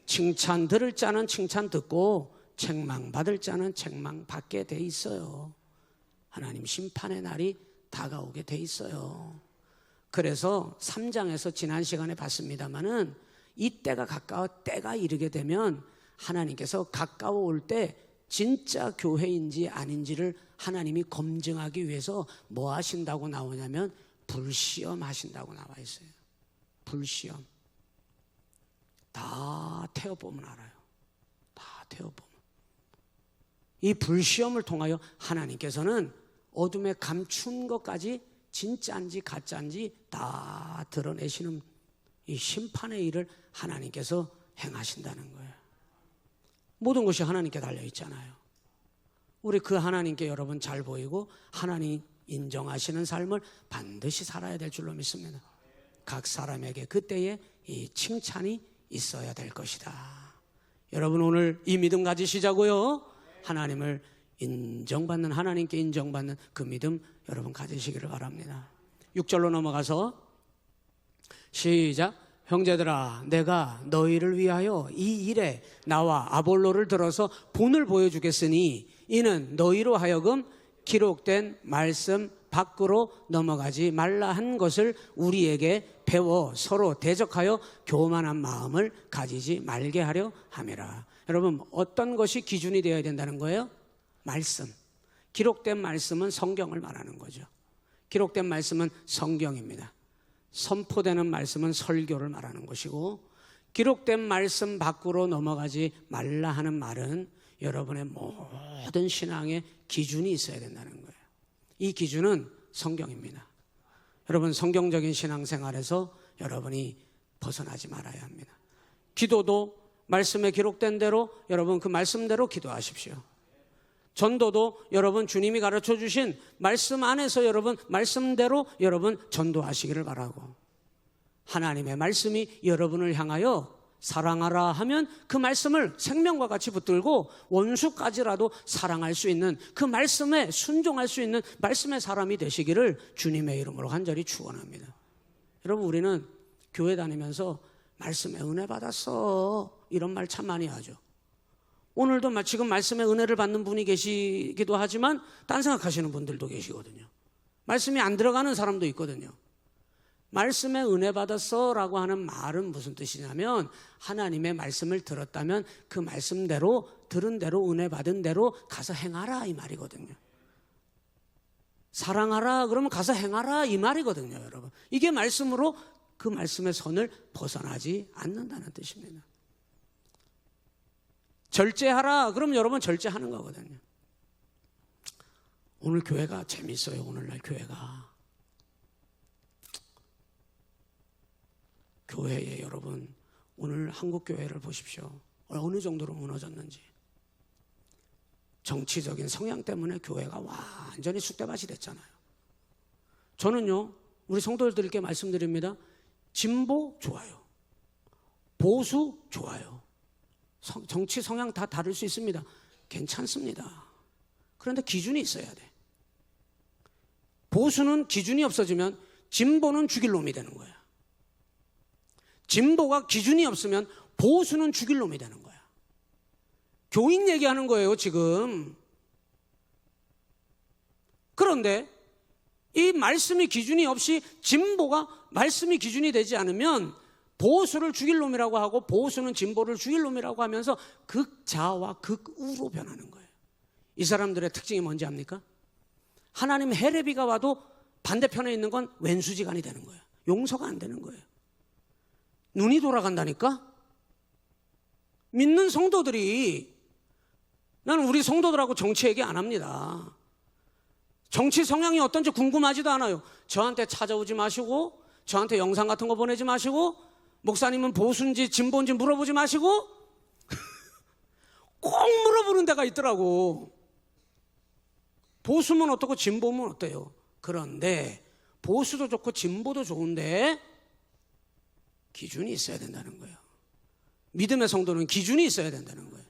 칭찬 들을 자는 칭찬 듣고 책망받을 자는 책망받게 돼 있어요. 하나님 심판의 날이 다가오게 돼 있어요. 그래서 3장에서 지난 시간에 봤습니다마는 이 때가 때가 이르게 되면 하나님께서 가까워 올 때 진짜 교회인지 아닌지를 하나님이 검증하기 위해서 뭐 하신다고 나오냐면 불시험 하신다고 나와 있어요. 불시험. 다 태워보면 알아요. 다 태워보면. 이 불시험을 통하여 하나님께서는 어둠에 감춘 것까지 진짜인지 가짜인지 다 드러내시는 이 심판의 일을 하나님께서 행하신다는 거예요. 모든 것이 하나님께 달려있잖아요. 우리 그 하나님께 여러분 잘 보이고 하나님 인정하시는 삶을 반드시 살아야 될 줄로 믿습니다. 각 사람에게 그때에 이 칭찬이 있어야 될 것이다. 여러분 오늘 이 믿음 가지시자고요. 하나님을 인정받는, 하나님께 인정받는 그 믿음 여러분 가지시기를 바랍니다. 6절로 넘어가서 시작. 형제들아 내가 너희를 위하여 이 일에 나와 아볼로를 들어서 본을 보여주겠으니 이는 너희로 하여금 기록된 말씀 밖으로 넘어가지 말라 한 것을 우리에게 배워 서로 대적하여 교만한 마음을 가지지 말게 하려 함이라. 여러분 어떤 것이 기준이 되어야 된다는 거예요? 말씀. 기록된 말씀은 성경을 말하는 거죠. 기록된 말씀은 성경입니다. 선포되는 말씀은 설교를 말하는 것이고 기록된 말씀 밖으로 넘어가지 말라 하는 말은 여러분의 모든 신앙의 기준이 있어야 된다는 거예요. 이 기준은 성경입니다. 여러분 성경적인 신앙생활에서 여러분이 벗어나지 말아야 합니다. 기도도 말씀에 기록된 대로 여러분 그 말씀대로 기도하십시오. 전도도 여러분 주님이 가르쳐 주신 말씀 안에서 여러분 말씀대로 여러분 전도하시기를 바라고, 하나님의 말씀이 여러분을 향하여 사랑하라 하면 그 말씀을 생명과 같이 붙들고 원수까지라도 사랑할 수 있는 그 말씀에 순종할 수 있는 말씀의 사람이 되시기를 주님의 이름으로 간절히 축원합니다. 여러분 우리는 교회 다니면서 말씀에 은혜 받았어 이런 말 참 많이 하죠. 오늘도 지금 말씀에 은혜를 받는 분이 계시기도 하지만 딴 생각하시는 분들도 계시거든요. 말씀이 안 들어가는 사람도 있거든요. 말씀에 은혜 받았어 라고 하는 말은 무슨 뜻이냐면 하나님의 말씀을 들었다면 그 말씀대로 들은 대로 은혜 받은 대로 가서 행하라 이 말이거든요. 사랑하라 그러면 가서 행하라 이 말이거든요. 여러분 이게 말씀으로 그 말씀의 선을 벗어나지 않는다는 뜻입니다. 절제하라 그러면 여러분 절제하는 거거든요. 오늘 교회가 재밌어요. 오늘날 교회가 교회에 여러분 오늘 한국 교회를 보십시오. 어느 정도로 무너졌는지. 정치적인 성향 때문에 교회가 완전히 쑥대밭이 됐잖아요. 저는요 우리 성도들께 말씀드립니다. 진보 좋아요. 보수 좋아요. 정치 성향 다 다를 수 있습니다. 괜찮습니다. 그런데 기준이 있어야 돼. 보수는 기준이 없어지면 진보는 죽일 놈이 되는 거야. 진보가 기준이 없으면 보수는 죽일 놈이 되는 거야. 교인 얘기하는 거예요 지금. 그런데 이 말씀이 기준이 없이 진보가 말씀이 기준이 되지 않으면 보수를 죽일 놈이라고 하고 보수는 진보를 죽일 놈이라고 하면서 극자와 극우로 변하는 거예요. 이 사람들의 특징이 뭔지 압니까? 하나님 헤레비가 와도 반대편에 있는 건 왼수지간이 되는 거예요. 용서가 안 되는 거예요. 눈이 돌아간다니까? 믿는 성도들이 나는 우리 성도들하고 정치 얘기 안 합니다. 정치 성향이 어떤지 궁금하지도 않아요. 저한테 찾아오지 마시고, 저한테 영상 같은 거 보내지 마시고, 목사님은 보수인지 진보인지 물어보지 마시고 꼭 물어보는 데가 있더라고. 보수면 어떻고 진보면 어때요? 그런데 보수도 좋고 진보도 좋은데 기준이 있어야 된다는 거예요. 믿음의 성도는 기준이 있어야 된다는 거예요.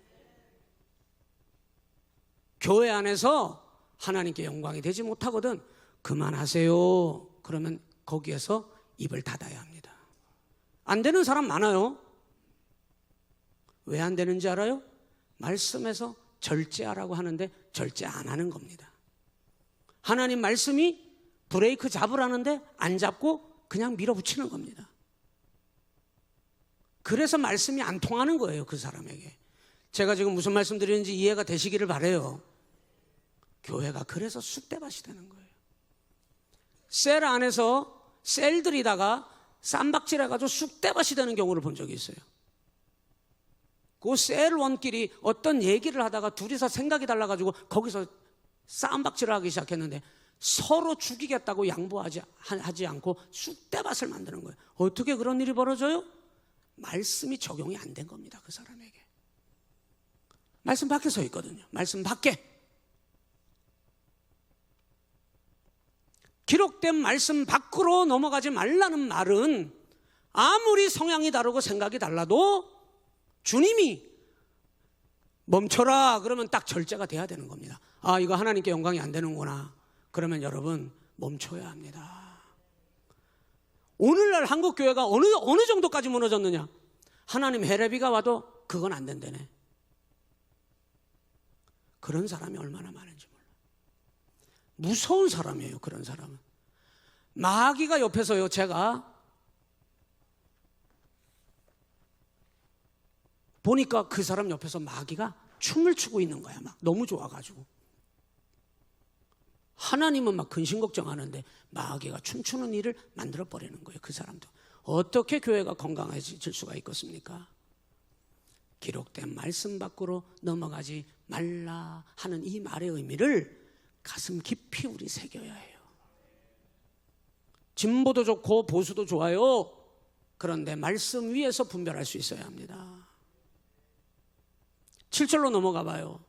교회 안에서 하나님께 영광이 되지 못하거든 그만하세요. 그러면 거기에서 입을 닫아야 합니다. 안 되는 사람 많아요. 왜 안 되는지 알아요? 말씀에서 절제하라고 하는데 절제 안 하는 겁니다. 하나님 말씀이 브레이크 잡으라는데 안 잡고 그냥 밀어붙이는 겁니다. 그래서 말씀이 안 통하는 거예요, 그 사람에게. 제가 지금 무슨 말씀 드리는지 이해가 되시기를 바라요. 교회가 그래서 쑥대밭이 되는 거예요. 셀 안에서 셀들이다가 쌈박질 해가지고 쑥대밭이 되는 경우를 본 적이 있어요. 그 셀원끼리 어떤 얘기를 하다가 둘이서 생각이 달라가지고 거기서 쌈박질을 하기 시작했는데 서로 죽이겠다고 양보하지 않고 쑥대밭을 만드는 거예요. 어떻게 그런 일이 벌어져요? 말씀이 적용이 안 된 겁니다, 그 사람에게. 말씀 밖에 서 있거든요. 말씀 밖에. 기록된 말씀 밖으로 넘어가지 말라는 말은 아무리 성향이 다르고 생각이 달라도 주님이 멈춰라 그러면 딱 절제가 돼야 되는 겁니다. 아, 이거 하나님께 영광이 안 되는구나. 그러면 여러분 멈춰야 합니다. 오늘날 한국 교회가 어느 정도까지 무너졌느냐? 하나님 헤레비가 와도 그건 안 된다네. 그런 사람이 얼마나 많은지 몰라요. 무서운 사람이에요, 그런 사람은. 마귀가 옆에서요, 제가 보니까 그 사람 옆에서 마귀가 춤을 추고 있는 거야. 막 너무 좋아가지고. 하나님은 막 근심 걱정하는데 마귀가 춤추는 일을 만들어버리는 거예요, 그 사람도. 어떻게 교회가 건강해질 수가 있겠습니까? 기록된 말씀 밖으로 넘어가지 말라 하는 이 말의 의미를 가슴 깊이 우리 새겨야 해요. 진보도 좋고 보수도 좋아요. 그런데 말씀 위에서 분별할 수 있어야 합니다. 7절로 넘어가 봐요.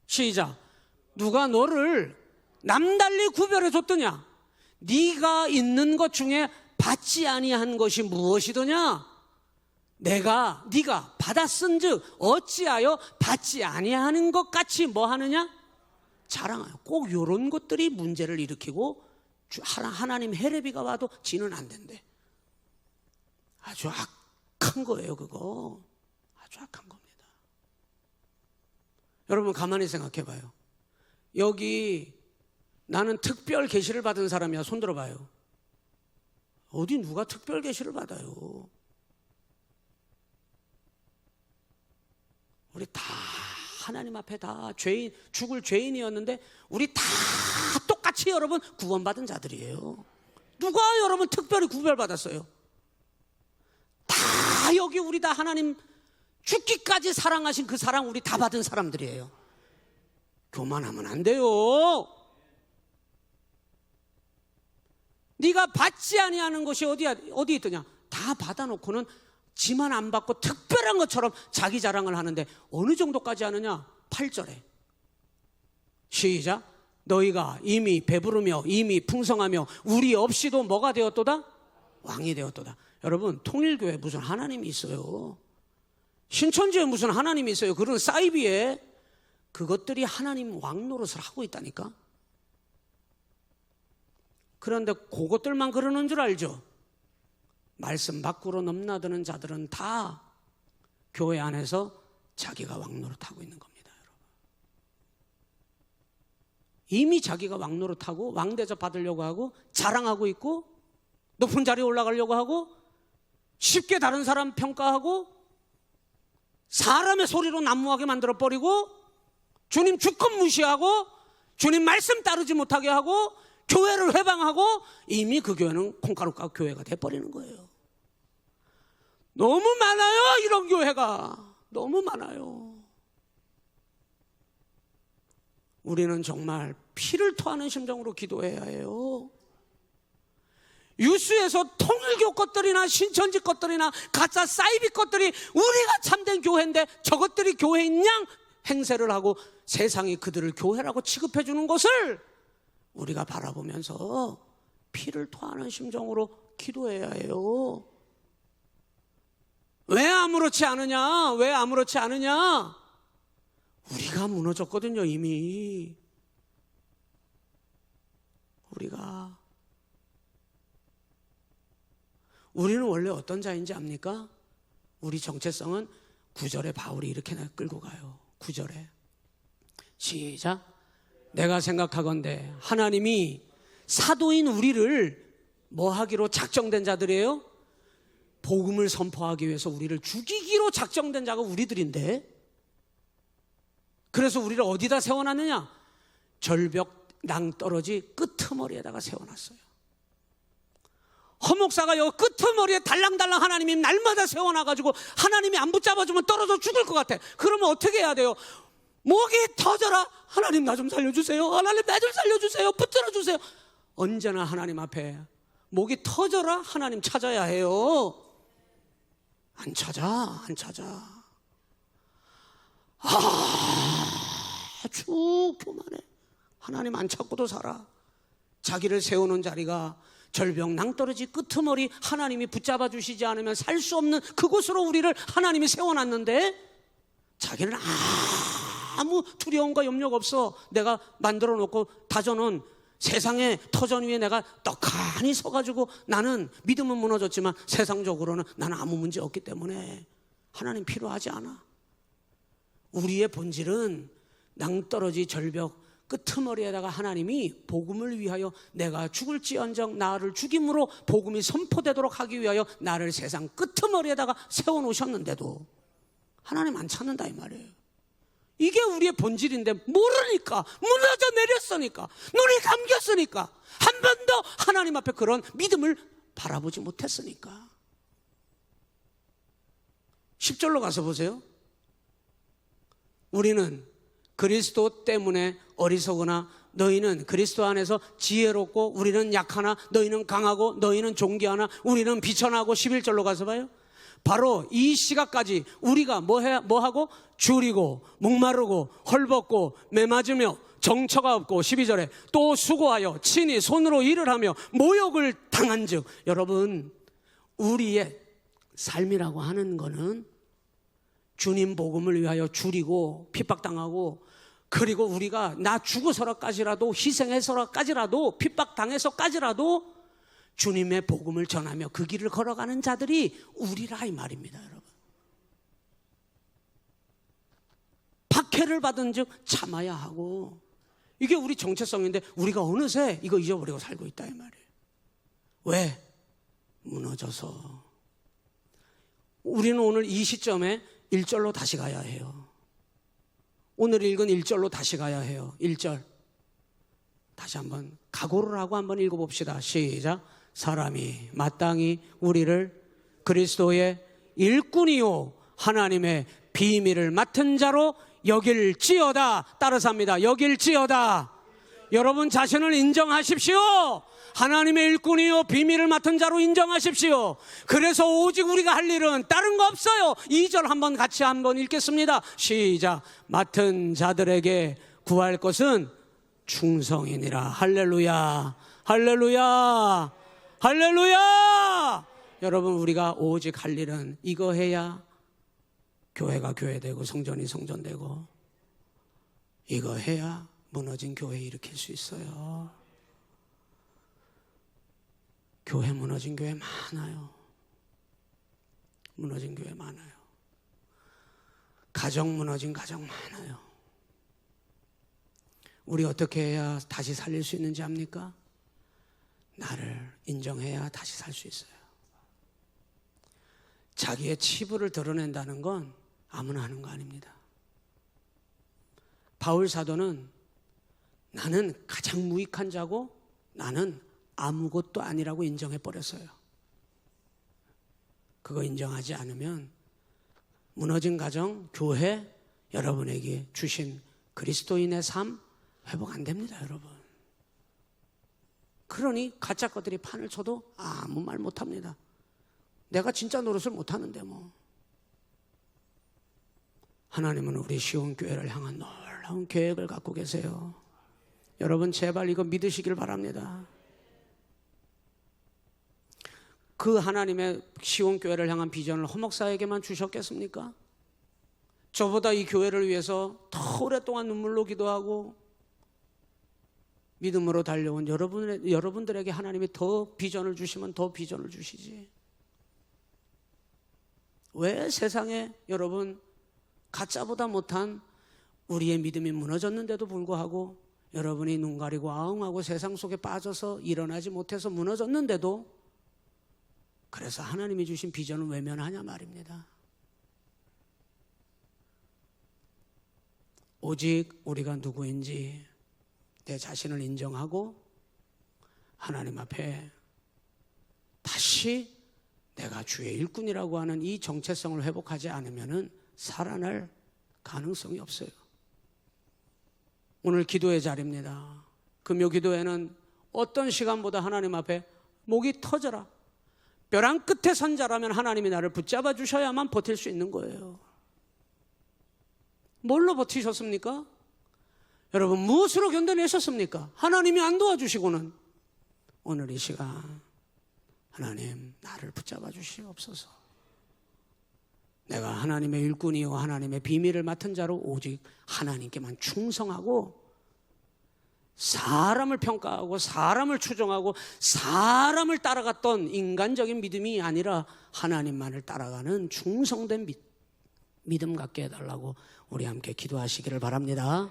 시작. 누가 너를 남달리 구별해 줬더냐? 네가 있는 것 중에 받지 아니한 것이 무엇이더냐? 네가 받았은즉 어찌하여 받지 아니하는 것 같이 뭐 하느냐? 자랑하여. 꼭 이런 것들이 문제를 일으키고 하나님 헤레비가 와도 지는 안 된대. 아주 악한 거예요, 그거. 아주 악한 겁니다. 여러분 가만히 생각해 봐요. 여기 나는 특별 계시를 받은 사람이야. 손 들어봐요. 어디 누가 특별 계시를 받아요? 우리 다 하나님 앞에 다 죽을 죄인이었는데 우리 다 똑같이 여러분 구원받은 자들이에요. 누가 여러분 특별히 구별받았어요? 다 여기 우리 다 하나님 죽기까지 사랑하신 그 사랑 우리 다 받은 사람들이에요. 교만하면 안 돼요. 네가 받지 아니하는 것이 어디 있더냐? 다 받아놓고는 지만 안 받고 특별한 것처럼 자기 자랑을 하는데 어느 정도까지 하느냐? 8절에 시작. 너희가 이미 배부르며 이미 풍성하며 우리 없이도 뭐가 되었도다? 왕이 되었도다. 여러분 통일교회 무슨 하나님이 있어요? 신천지에 무슨 하나님이 있어요? 그런 사이비에 그것들이 하나님 왕 노릇을 하고 있다니까. 그런데 그것들만 그러는 줄 알죠? 말씀 밖으로 넘나드는 자들은 다 교회 안에서 자기가 왕 노릇하고 있는 겁니다, 여러분. 이미 자기가 왕 노릇하고 왕 대접 받으려고 하고 자랑하고 있고 높은 자리에 올라가려고 하고 쉽게 다른 사람 평가하고 사람의 소리로 난무하게 만들어버리고 주님 주권 무시하고 주님 말씀 따르지 못하게 하고 교회를 회방하고 이미 그 교회는 콩가루 교회가 돼버리는 거예요. 너무 많아요, 이런 교회가. 너무 많아요. 우리는 정말 피를 토하는 심정으로 기도해야 해요. 유수에서 통일교 것들이나 신천지 것들이나 가짜 사이비 것들이 우리가 참된 교회인데 저것들이 교회인 양 행세를 하고 세상이 그들을 교회라고 취급해 주는 것을 우리가 바라보면서 피를 토하는 심정으로 기도해야 해요. 왜 아무렇지 않으냐? 왜 아무렇지 않으냐? 우리가 무너졌거든요, 이미. 우리는 원래 어떤 자인지 압니까? 우리 정체성은 9절에 바울이 이렇게 끌고 가요. 9절에 시작. 내가 생각하건대 하나님이 사도인 우리를 뭐 하기로 작정된 자들이에요? 복음을 선포하기 위해서 우리를 죽이기로 작정된 자가 우리들인데, 그래서 우리를 어디다 세워놨느냐? 절벽 낭떠러지 끄트머리에다가 세워놨어요. 허목사가 여기 끄트머리에 달랑달랑 하나님이 날마다 세워놔가지고 하나님이 안 붙잡아주면 떨어져 죽을 것 같아. 그러면 어떻게 해야 돼요? 목이 터져라. 하나님 나 좀 살려주세요. 하나님 나 좀 살려주세요. 붙들어주세요. 언제나 하나님 앞에 목이 터져라 하나님 찾아야 해요. 안 찾아. 아주 교만해. 하나님 안 찾고도 살아. 자기를 세우는 자리가 절벽 낭떠러지 끄트머리, 하나님이 붙잡아 주시지 않으면 살 수 없는 그곳으로 우리를 하나님이 세워놨는데 자기는 아무 두려움과 염려가 없어. 내가 만들어 놓고 다져놓은 세상의 터전 위에 내가 떡하니 서가지고 나는 믿음은 무너졌지만 세상적으로는 나는 아무 문제 없기 때문에 하나님 필요하지 않아. 우리의 본질은 낭떠러지 절벽 끄트머리에다가 하나님이 복음을 위하여 내가 죽을지언정 나를 죽임으로 복음이 선포되도록 하기 위하여 나를 세상 끄트머리에다가 세워놓으셨는데도 하나님 안 찾는다 이 말이에요. 이게 우리의 본질인데 모르니까, 무너져 내렸으니까, 눈이 감겼으니까, 한 번도 하나님 앞에 그런 믿음을 바라보지 못했으니까. 10절로 가서 보세요. 우리는 그리스도 때문에 어리석으나 너희는 그리스도 안에서 지혜롭고 우리는 약하나 너희는 강하고 너희는 존귀하나 우리는 비천하고. 11절로 가서 봐요. 바로 이 시각까지 우리가 뭐하고 줄이고 목마르고 헐벗고 매맞으며 정처가 없고 12절에 또 수고하여 친히 손으로 일을 하며 모욕을 당한 즉. 여러분, 우리의 삶이라고 하는 거는 주님 복음을 위하여 줄이고 핍박당하고, 그리고 우리가 나 죽어서라까지라도 희생해서라까지라도 핍박당해서까지라도 주님의 복음을 전하며 그 길을 걸어가는 자들이 우리라 이 말입니다. 여러분, 박해를 받은 즉 참아야 하고, 이게 우리 정체성인데 우리가 어느새 이거 잊어버리고 살고 있다 이 말이에요. 왜? 무너져서. 우리는 오늘 이 시점에 1절로 다시 가야 해요. 오늘 읽은 1절로 다시 가야 해요. 1절 다시 한번 각오를 하고 한번 읽어봅시다. 시작. 사람이 마땅히 우리를 그리스도의 일꾼이요 하나님의 비밀을 맡은 자로 여길지어다. 따라서 합니다. 여길지어다. 여러분 자신을 인정하십시오. 하나님의 일꾼이요 비밀을 맡은 자로 인정하십시오. 그래서 오직 우리가 할 일은 다른 거 없어요. 2절 한번 같이 한번 읽겠습니다. 시작. 맡은 자들에게 구할 것은 충성이니라. 할렐루야, 할렐루야, 할렐루야. 여러분, 우리가 오직 할 일은 이거 해야 교회가 교회되고 성전이 성전되고, 이거 해야 무너진 교회 일으킬 수 있어요. 교회 무너진 교회 많아요. 무너진 교회 많아요. 가정 무너진 가정 많아요. 우리 어떻게 해야 다시 살릴 수 있는지 압니까? 나를 인정해야 다시 살 수 있어요. 자기의 치부를 드러낸다는 건 아무나 하는 거 아닙니다. 바울 사도는 나는 가장 무익한 자고 나는 아무것도 아니라고 인정해버렸어요. 그거 인정하지 않으면 무너진 가정, 교회, 여러분에게 주신 그리스도인의 삶, 회복 안 됩니다, 여러분. 그러니 가짜 것들이 판을 쳐도 아무 말 못합니다. 내가 진짜 노릇을 못하는데 뭐. 하나님은 우리 시온교회를 향한 놀라운 계획을 갖고 계세요. 여러분 제발 이거 믿으시길 바랍니다. 그 하나님의 시온교회를 향한 비전을 허목사에게만 주셨겠습니까? 저보다 이 교회를 위해서 더 오랫동안 눈물로 기도하고 믿음으로 달려온 여러분들에게 하나님이 더 비전을 주시면 더 비전을 주시지. 왜 세상에 여러분 가짜보다 못한 우리의 믿음이 무너졌는데도 불구하고 여러분이 눈 가리고 아웅하고 세상 속에 빠져서 일어나지 못해서 무너졌는데도 그래서 하나님이 주신 비전을 외면하냐 말입니다. 오직 우리가 누구인지 내 자신을 인정하고 하나님 앞에 다시 내가 주의 일꾼이라고 하는 이 정체성을 회복하지 않으면 살아날 가능성이 없어요. 오늘 기도의 자리입니다. 금요 기도회는 어떤 시간보다 하나님 앞에 목이 터져라, 벼랑 끝에 선 자라면 하나님이 나를 붙잡아 주셔야만 버틸 수 있는 거예요. 뭘로 버티셨습니까? 여러분 무엇으로 견뎌내셨습니까? 하나님이 안 도와주시고는 오늘 이 시간 하나님 나를 붙잡아 주시옵소서. 내가 하나님의 일꾼이요 하나님의 비밀을 맡은 자로 오직 하나님께만 충성하고 사람을 평가하고 사람을 추종하고 사람을 따라갔던 인간적인 믿음이 아니라 하나님만을 따라가는 충성된 믿음 갖게 해달라고 우리 함께 기도하시기를 바랍니다.